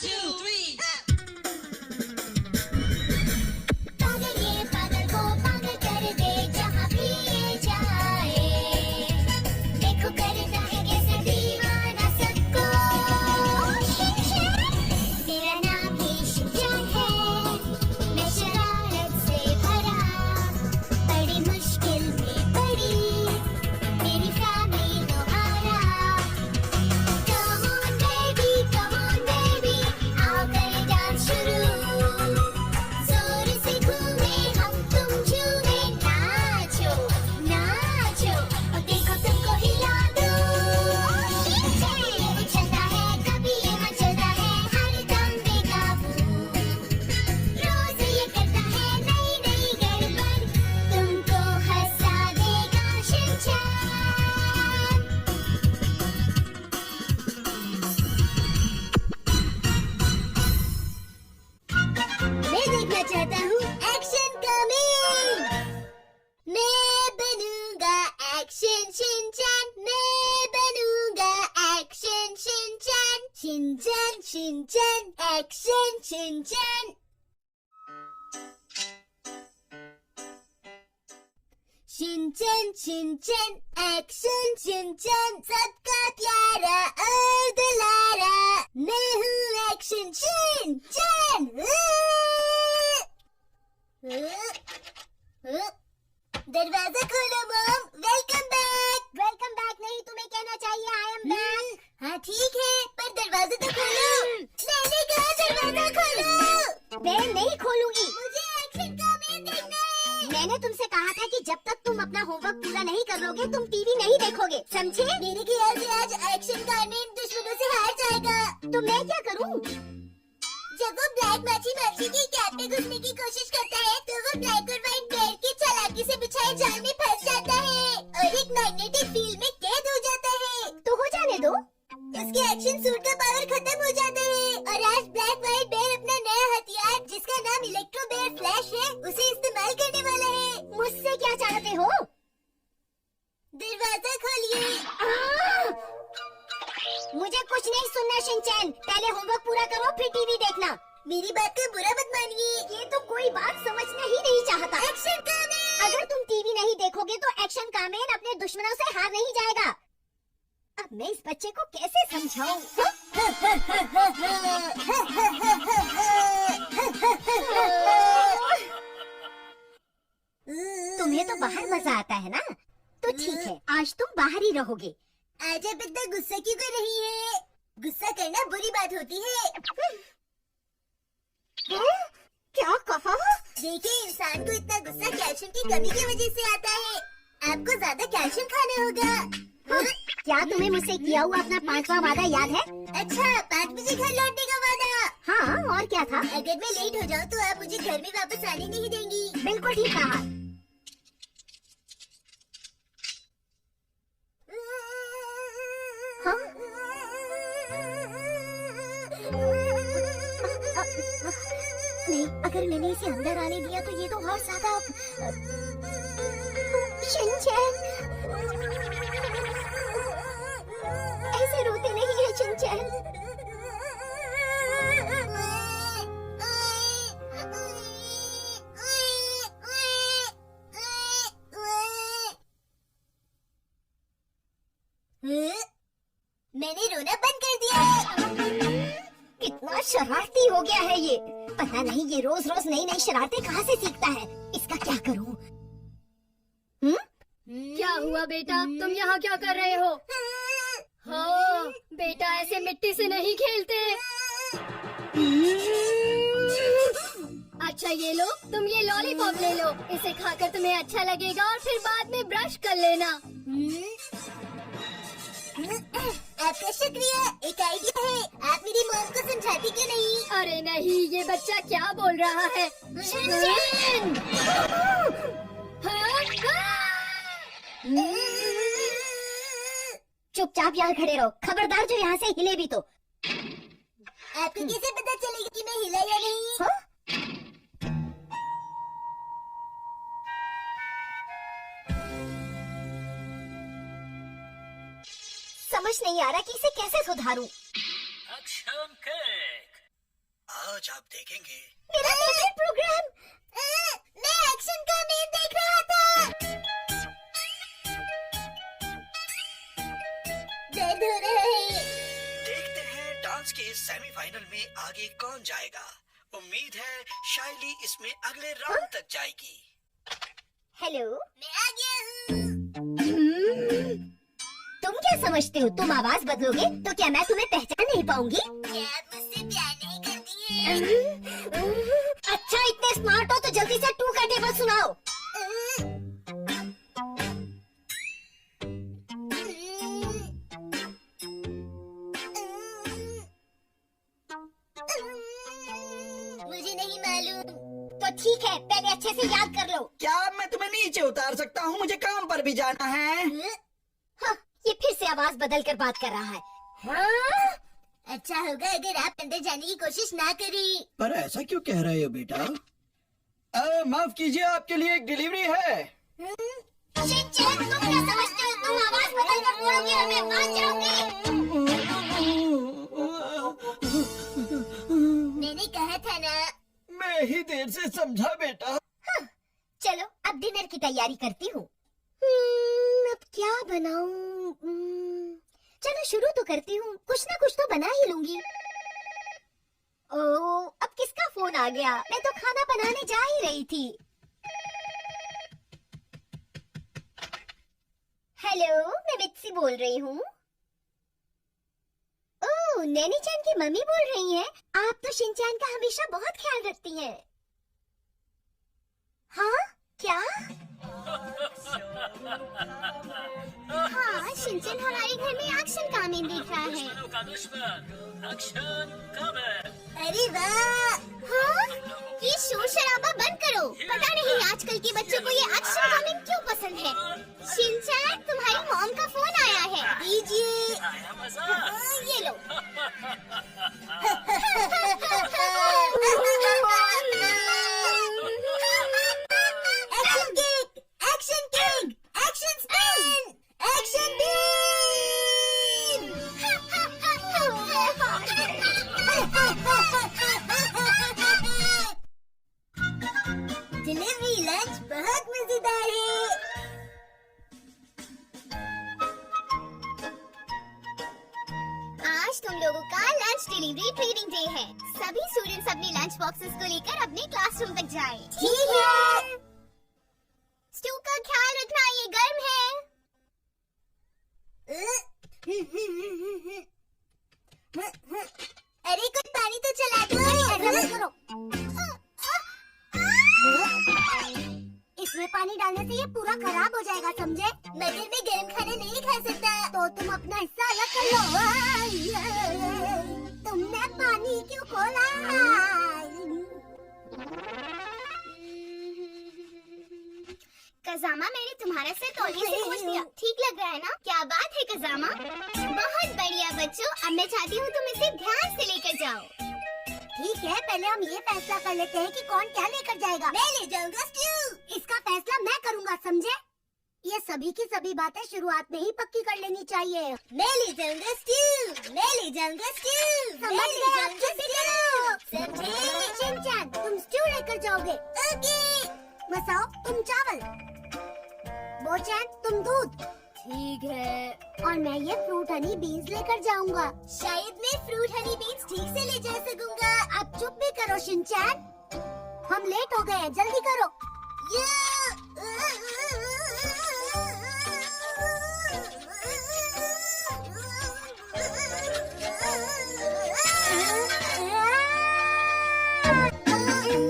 2, 3. पागल ये पागल को पागल कर दे जहाँ भी ये जाए। देखो करता है कैसे दीवाना सबको। मेरा नाम ही शिनचैन है, मैं शरारत से भरा, बड़ी मुश्किल में पड़ी मेरी फैमिली दोबारा। Come on baby, आओ करें डांस शुरू। जोर से घूमे हम तुम झूमे, नाचो नाचो और देखो तुमको हिला दूं। ये उछलता है कभी ये मचलता है हर दम बेकाबू। रोज ये करता है नई नई गड़बड़, तुमको हंसा देगा शिनचैन। मैं देखना चाहता हूँ एक्शन कमिंग। मैं बनूंगा एक्शन शिनचैन, मैं बनूंगा action Shinchan. Shinchan Shinchan action Shinchan. Shinchan Shinchan action Shinchan, सबका प्यारा और दुलारा, मैं हूँ एक्शन शिनचैन। दरवाजा खोलो mom, welcome back. Welcome back नहीं, तुम्हें कहना चाहिए आई एम बैक। हाँ ठीक है, पर दरवाजा तो खोलो। मैंने कहा दरवाजा खोलो। मैं नहीं खोलूंगी, मुझे एक्शन कॉमेडी देखना है। मैंने तुमसे कहा था कि जब तक तुम अपना होमवर्क पूरा नहीं कर लोगे तुम टीवी नहीं देखोगे, समझे? मेरे ख्याल से आज एक्शन कॉमेडी दुश्मनों से हार जाएगा। तो मैं क्या करूँ? जब वो ब्लैक माछी की कैप में घुसने की कोशिश करता है तो वो ब्लैक और व्हाइट बेयर की चालाकी से बिछाए जाल में फंस जाता है और एक मैग्नेटिक फील्ड में कैद हो जाता है। तो हो जाने दो, उसके एक्शन सूट का पावर खत्म हो जाता है और आज ब्लैक व्हाइट बेयर अपना नया हथियार जिसका नाम इलेक्ट्रो बेयर फ्लैश है उसे इस्तेमाल करने वाला है। मुझसे क्या चाहते हो? दरवाजा खोलिए। मुझे कुछ नहीं सुनना शिनचैन, पहले होमवर्क पूरा करो फिर टीवी देखना। मेरी बात का बुरा मत मानिए, ये तो कोई बात समझना ही नहीं चाहता। एक्शन कामेन, अगर तुम टीवी नहीं देखोगे तो एक्शन कामेन अपने दुश्मनों से हार नहीं जाएगा। अब मैं इस बच्चे को कैसे समझाऊं? तुम्हें तो बाहर मजा आता है ना, तो ठीक है आज तुम बाहर ही रहोगे। आज अब इतना गुस्सा क्यों कर रही है? गुस्सा करना बुरी बात होती है। क्या कहा? देखिए इंसान को इतना गुस्सा कैल्शियम की कमी की वजह से आता है। आपको ज्यादा कैल्शियम खाना होगा। क्या तुम्हें मुझसे किया हुआ अपना 5वां वादा याद है? अच्छा 5 बजे घर लौटने का वादा। हाँ और क्या था? अगर मैं लेट हो जाऊँ तो आप मुझे घर में वापस आने नहीं देंगी। बिल्कुल ठीक कहा। हाँ? नहीं, अगर मैंने इसे अंदर आने दिया तो ये तो और ज्यादा। शिनचैन, ऐसे रोते नहीं है शिनचैन। मैंने रोना बंद कर दिया है। कितना शरारती हो गया है ये, पता नहीं ये रोज रोज नई नई शरारतें कहाँ से सीखता है। इसका क्या करूँ? क्या हुआ बेटा, तुम यहाँ क्या कर रहे हो? हाँ बेटा, ऐसे मिट्टी से नहीं खेलते। अच्छा ये लो, तुम ये लॉलीपॉप ले लो, इसे खाकर तुम्हें अच्छा लगेगा और फिर बाद में ब्रश कर लेना। आपका शुक्रिया, एक आइडिया है। आप मेरी मॉम को समझाती क्यों नहीं? अरे नहीं, ये बच्चा क्या बोल रहा है? शिनचैन! चुपचाप यहाँ खड़े रहो, खबरदार जो यहाँ से हिले भी तो। आपको कैसे पता चलेगा कि मैं हिला या नहीं? हाँ? समझ नहीं आ रहा कि इसे कैसे सुधारूं। Action kick. आज आप देखेंगे। मेरा फेवरेट प्रोग्राम। मैं एक्शन का मेन देख रहा था। दर्द हो रहा है। देखते हैं डांस के इस सेमीफाइनल में आगे कौन जाएगा। उम्मीद है शाइली इसमें अगले राउंड तक जाएगी। हेलो, मैं आ गया हूँ। तुम क्या समझते हो, तुम आवाज बदलोगे तो क्या मैं तुम्हें पहचान नहीं पाऊंगी? क्या आप मुझसे प्यार नहीं करती हैं? अच्छा, इतने स्मार्ट हो तो जल्दी से 2 का टेबल सुनाओ। मुझे नहीं मालूम। तो ठीक है, पहले अच्छे से याद कर लो। क्या मैं तुम्हें नीचे उतार सकता हूँ? मुझे काम पर भी जाना है। हाँ, ये फिर से आवाज बदल कर बात कर रहा है। हाँ? अच्छा होगा अगर आप अंदर जाने की कोशिश ना करें। पर ऐसा क्यों कह रहे हो बेटा? माफ कीजिए, आपके लिए एक डिलीवरी है। शिनचैन, तुम क्या समझते हो? तुम आवाज बदल कर बोलोगे और मैं मान जाऊंगी। मैंने कहा था ना। मैं ही देर से समझा बेटा। हाँ, चलो अब डिनर की तैयारी करती हूँ। अब क्या बनाऊं? चलो शुरू तो करती हूँ, कुछ ना कुछ तो बना ही लूंगी। ओह, अब किसका फोन आ गया? मैं तो खाना बनाने जा ही रही थी। हेलो, मैं मित्सी बोल रही हूँ। ओह, नैनी चैन की मम्मी बोल रही हैं। आप तो शिनचैन का हमेशा बहुत ख्याल रखती हैं। हाँ, क्या? हाँ, शिनचैन हमारे घर में एक्शन कामेन देख रहा है। का दुश्मन एक्शन कामेन। अरे वाह! हाँ? ये शोर शराबा बंद करो। पता नहीं आजकल के बच्चों को ये एक्शन कामेन क्यों पसंद है। शिनचैन, तुम्हारी मॉम का फोन आया है। दीजिए। आया मजा। ये लो। Action kick, action kick, action spin, action beam. Delivery lunch बहुत मजेदार है। आज तुम लोगों का लंच डिलीवरी ट्रेनिंग डे है। सभी स्टूडेंट्स अपने लंच बॉक्सेस को लेकर अपने क्लासरूम तक जाएं। ठीक है। स्टू का ख्याल रखना, ये गर्म है। अरे कुछ पानी तो चला दो। ऐसा मत करो। इसमें पानी डालने से ये पूरा खराब हो जाएगा, समझे? मगर मैं गर्म खाना नहीं खा सकता। तो तुम अपना हिस्सा अलग कर लो। तुमने पानी क्यों खोला? कजामा, मैंने तुम्हारा सिर तौलिए से पूछ लिया। ठीक लग रहा है ना? क्या बात है कजामा? बहुत बढ़िया बच्चों, अब मैं चाहती हूँ तुम इसे ध्यान से लेकर जाओ। ठीक है, पहले हम ये फैसला कर लेते हैं कि कौन क्या लेकर जाएगा। मैं ले जाऊंगा स्टू। इसका फैसला मैं करूंगा, समझे? ये सभी की सभी बातें शुरुआत में ही पक्की कर लेनी चाहिए। मैं ले जाऊंगा स्टू। मैं ले जाऊंगा स्टू। समझ गए आप? समझे? शिनचैन, तुम स्टू लेकर जाओगे। ओके। मसाओ, तुम चावल। बोचैन, तुम दूध। ठीक है। और मैं ये फ्रूट हनी बीन्स लेकर जाऊंगा। शायद मैं फ्रूट हनी बीन्स ठीक से ले जा सकूंगा। अब चुप भी करो शिनचैन, हम लेट हो गए हैं, जल्दी करो।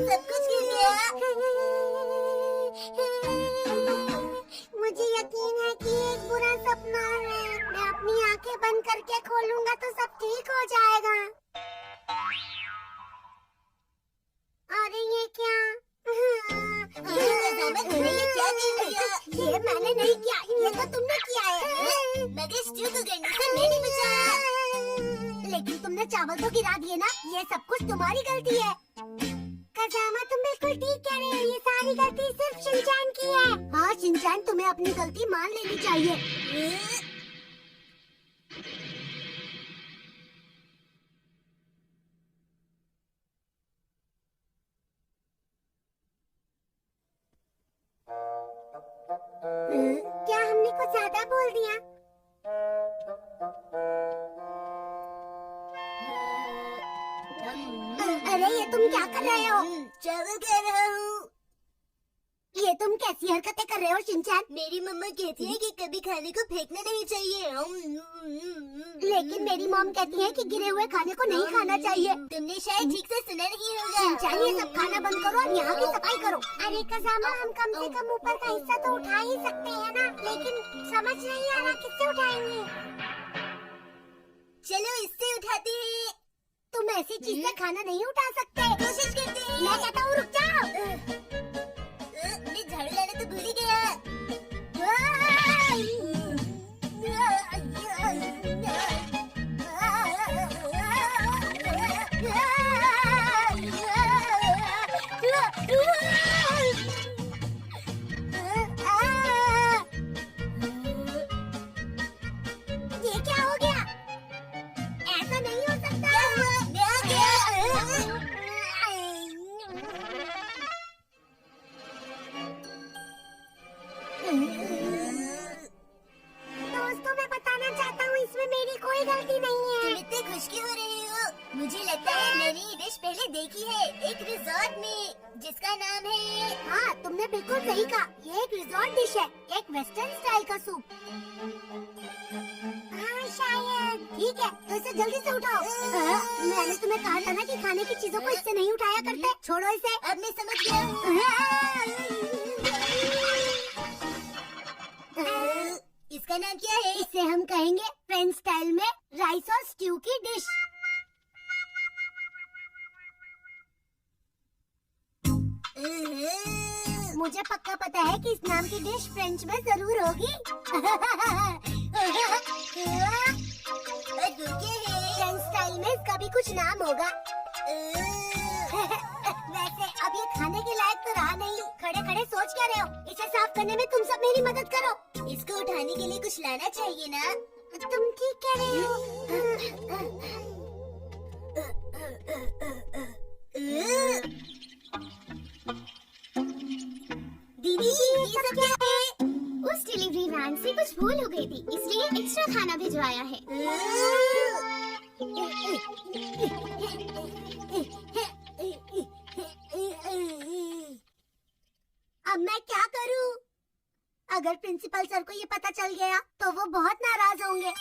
सब कुछ गिर गया। मुझे यकीन है कि एक बुरा सपना है। मैं अपनी आंखें बंद करके खोलूंगा तो सब ठीक हो जाएगा। अरे ये क्या? ये मैंने नहीं किया, ये तो तुमने किया है। मगर स्टू को गिरने से मैंने बचाया। लेकिन तुमने चावल तो गिरा दिए ना, ये सब कुछ तुम्हारी गलती है। कजामा, तुम बिल्कुल ठीक कह रहे हो, ये सारी गलती सिर्फ शिनचैन की है। हाँ शिनचैन, तुम्हें अपनी गलती मान लेनी चाहिए। ज्यादा बोल दिया। अरे ये तुम क्या कर रहे हो? चावल खा रहा हूँ। ये तुम कैसी हरकतें कर रहे हो शिनचैन? मेरी मम्मा कहती है कि कभी खाने को फेंकना नहीं चाहिए। लेकिन मेरी मॉम कहती है कि गिरे हुए खाने को नहीं खाना चाहिए। तुमने शायद ठीक से सुना नहीं होगा। शिनचैन ये सब खाना बंद करो और यहाँ की सफाई करो। अरे कज़ामा, हम कम से कम ऊपर का हिस्सा तो उठा ही सकते हैं ना, लेकिन समझ नहीं आ रहा किससे उठाएंगे। चलो इससे उठाते हैं। तुम ऐसी चीज से खाना नहीं उठा सकते। कोशिश करते हैं। मैं कहता हूँ रुक जाओ। मैं झाड़ू लाना तो भूल ही गया। ये क्या हो गया? ऐसा नहीं हो सकता। दोस्तों, मैं बताना चाहता हूँ इसमें मेरी कोई गलती नहीं है। तुम इतने खुश क्यों हो रहे हो? मुझे लगता है मैंने ये डिश पहले देखी है, एक रिजॉर्ट में, जिसका नाम है। हाँ, तुमने बिल्कुल सही कहा। ये एक रिजॉर्ट डिश है, एक वेस्टर्न स्टाइल का सूप। हाँ शायद। ठीक है, तो इसे जल्दी से उठाओ। मैंने तुम्हें कहा था ना कि खाने की चीजों को इससे नहीं उठाया करते। छोड़ो इसे। अब मैं समझ गया। इसका नाम क्या है? इसे हम कहेंगे फ्रेंच स्टाइल में राइस और स्ट्यू की डिश। मुझे पक्का पता है कि इस नाम की डिश फ्रेंच में जरूर होगी। फ्रेंच स्टाइल में इसका भी कुछ नाम होगा। वैसे अब ये खाने के लायक तो रहा नहीं। खड़े खड़े सोच क्या रहे हो? इसे साफ करने में तुम सब मेरी मदद करो। इसको उठाने के लिए कुछ लाना चाहिए ना? तुम ठीक कह रहे हो। दीदी, ये सब क्या है? उस डिलीवरी वैन से कुछ भूल हो गई थी, इसलिए एक्स्ट्रा खाना भिजवाया है। अब मैं क्या करूं? अगर प्रिंसिपल सर को ये पता चल गया तो वो बहुत नाराज होंगे।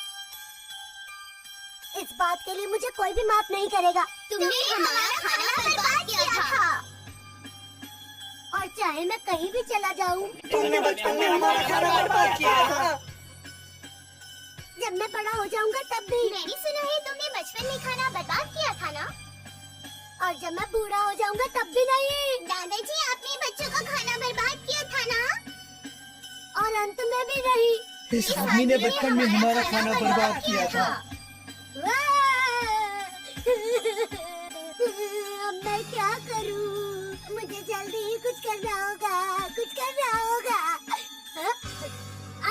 इस बात के लिए मुझे कोई भी माफ नहीं करेगा। तुमने हमारा खाना बर्बाद किया था। और चाहे मैं कहीं भी चला जाऊं, तुमने बचपन में हमारा खाना बर्बाद किया था। जब मैं बड़ा हो जाऊंगा तब भी। मैंने सुना है तुमने बचपन में खाना बर्बाद किया था ना? और जब मैं बूढ़ा हो जाऊंगा तब भी नहीं। दादाजी, आपने बच्चों का खाना बर्बाद किया था ना? और अंत में भी नहीं। इस आदमी ने बचपन में हमारा खाना बर्बाद किया था। अब मैं क्या करूं? मुझे जल्दी ही कुछ करना होगा। कुछ करना होगा।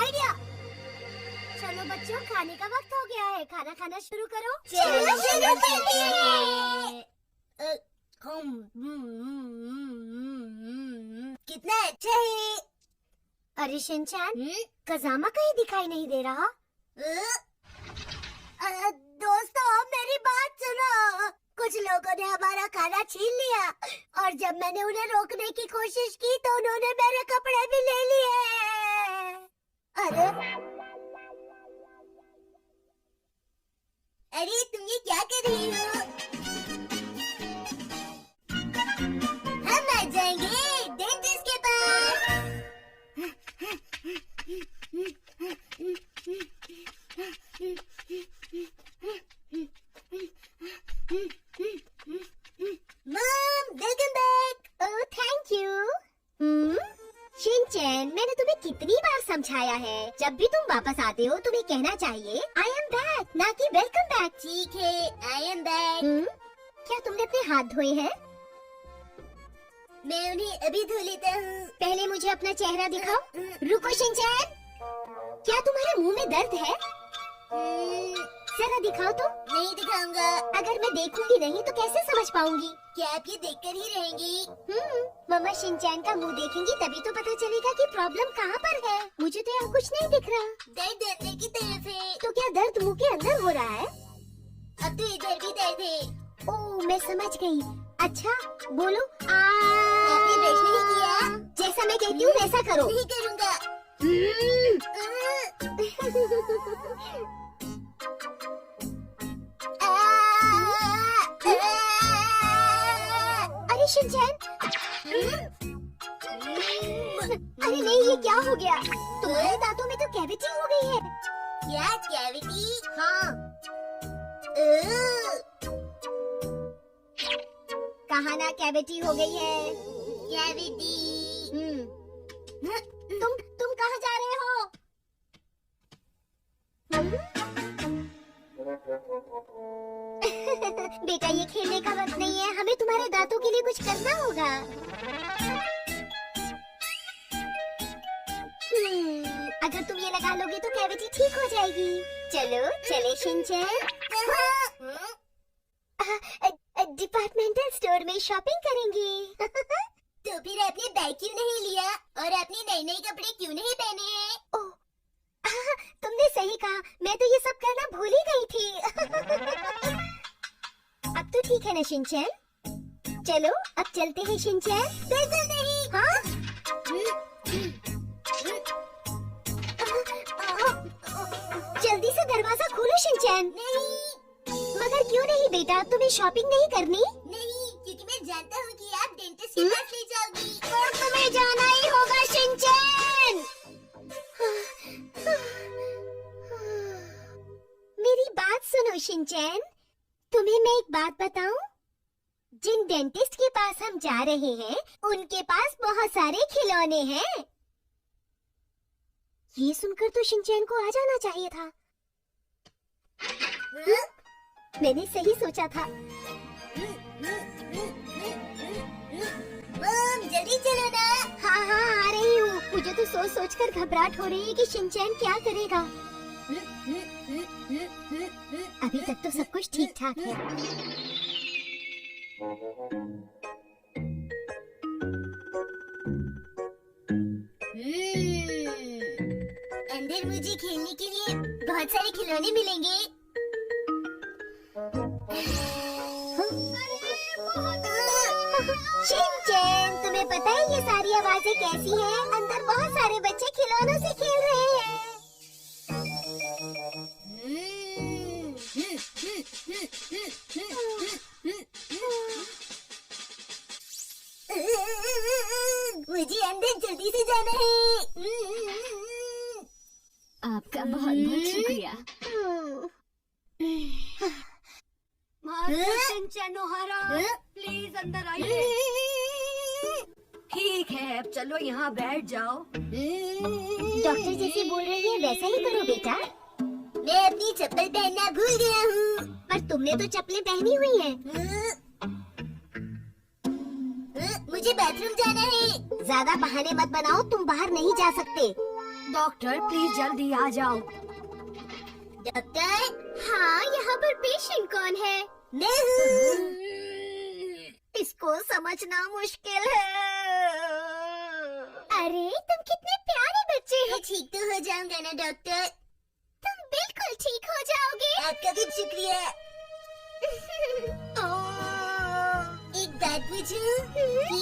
आइडिया। चलो बच्चों, खाने का वक्त हो गया है। खाना खाना शुरू करो। चलो शुरू करते हैं। कितना अच्छा है। अरे शिनचैन, कज़ामा कहीं दिखाई नहीं दे रहा। दोस्तों, मेरी बात सुनो। कुछ लोगों ने हमारा खाना छीन लिया और जब मैंने उन्हें रोकने की कोशिश की तो उन्होंने मेरे कपड़े भी ले लिए। अरे तुम ये क्या कर रही हो? हम आ जाएंगे डेंटिस्ट के पास। Mom, welcome back. Oh thank you. Shinchan, मैंने तुम्हें कितनी बार समझाया है, जब भी तुम वापस आते हो तुम्हें कहना चाहिए आई एम बैक, ना कि वेलकम बैक। ठीक है, आई एम बैक। क्या तुमने अपने हाथ धोए हैं? मैं उन्हें अभी धो लेता हूँ। पहले मुझे अपना चेहरा दिखाओ। रुको शिनचैन, क्या तुम्हारे मुंह में दर्द है? जरा दिखाओ तो। नहीं दिखाऊंगा। अगर मैं देखूंगी नहीं तो कैसे समझ पाऊंगी? क्या आप ये देखकर ही रहेंगी? मम्मा शिनचैन का मुंह देखेंगी तभी तो पता चलेगा कि प्रॉब्लम कहाँ पर है। मुझे तो यहाँ कुछ नहीं दिख रहा। दर्द अंदर की तरफ है। तो क्या दर्द मुंह के अंदर हो रहा है? अब तो इधर भी दर्द है। ओह, मैं समझ गई। अच्छा बोलो। आपने ब्रश नहीं किया? जैसा मैं कहती हूँ वैसा करो। नहीं करूँगा। अरे शिनचैन, अरे नहीं, ये क्या हो गया? तुम्हारे दांतों में तो कैविटी हो गई है। क्या कैविटी? हाँ। कहा ना कैविटी हो गई है। कैविटी। तुम कहाँ जा रहे हो? बेटा, ये खेलने का वक्त नहीं है। हमें तुम्हारे दांतों के लिए कुछ करना होगा। अगर तुम ये लगा लोगे तो कैविटी ठीक हो जाएगी। चलो चले शिनचैन। डिपार्टमेंटल स्टोर में शॉपिंग करेंगे। तो फिर आपने बैग क्यों नहीं लिया और आपने नए नए कपड़े क्यों नहीं पहने हैं? ओह, तुमने सही कहा, मैं तो ये सब करना भूल ही गई थी। अब तो ठीक है ना शिनचैन? चलो अब चलते हैं शिनचैन। बिल्कुल नहीं। हाँ? जल्दी से दरवाजा खोलो शिनचैन। नहीं। मगर क्यों नहीं बेटा, तुम्हें शॉपिंग नहीं करनी? नहीं, क्योंकि मैं जानता हूँ कि आप डेंटिस्ट के पास ले जाओगी। और तुम्हें जाना ही होगा शिनचैन। मेरी बात सुनो शिनचैन, तुम्हें मैं एक बात बताऊं? जिन डेंटिस्ट के पास हम जा रहे हैं, उनके पास बहुत सारे खिलौने हैं। ये सुनकर तो शिनचैन को आ जाना चाहिए था। मैंने सही सोचा था। मम, जल्दी चलो ना। हाँ हाँ, आ रही हूँ। मुझे तो सोच सोच कर घबराहट हो रही है कि शिनचैन क्या करेगा। अभी तक तो सब कुछ ठीक ठाक है। अंदर मुझे खेलने के लिए बहुत सारे खिलौने मिलेंगे। शिनचैन, तुम्हें पता है ये सारी आवाजें कैसी हैं? अंदर बहुत सारे बच्चे खिलौनों से खेल रहे हैं। मुझे अंदर जल्दी से जाना है। आपका बहुत बहुत शुक्रिया। शिनचैन नोहारा, प्लीज अंदर आइए। ठीक है, अब चलो यहाँ बैठ जाओ। डॉक्टर जैसे बोल रही है वैसा ही करो बेटा। मैं अपनी चप्पल पहनना भूल गया हूँ। पर तुमने तो चप्पलें पहनी हुई हैं। मुझे बाथरूम जाना है। ज्यादा बहाने मत बनाओ, तुम बाहर नहीं जा सकते। डॉक्टर प्लीज जल्दी आ जाओ। डॉक्टर? हाँ, यहाँ पर पेशेंट कौन है? मैं हूँ। इसको समझना मुश्किल है। अरे तुम कितने प्यारे बच्चे हो। ठीक तो हो जाऊंगा ना डॉक्टर? तुम बिल्कुल ठीक हो जाओगे। आपका भी शुक्रिया। एक बात पूछूं कि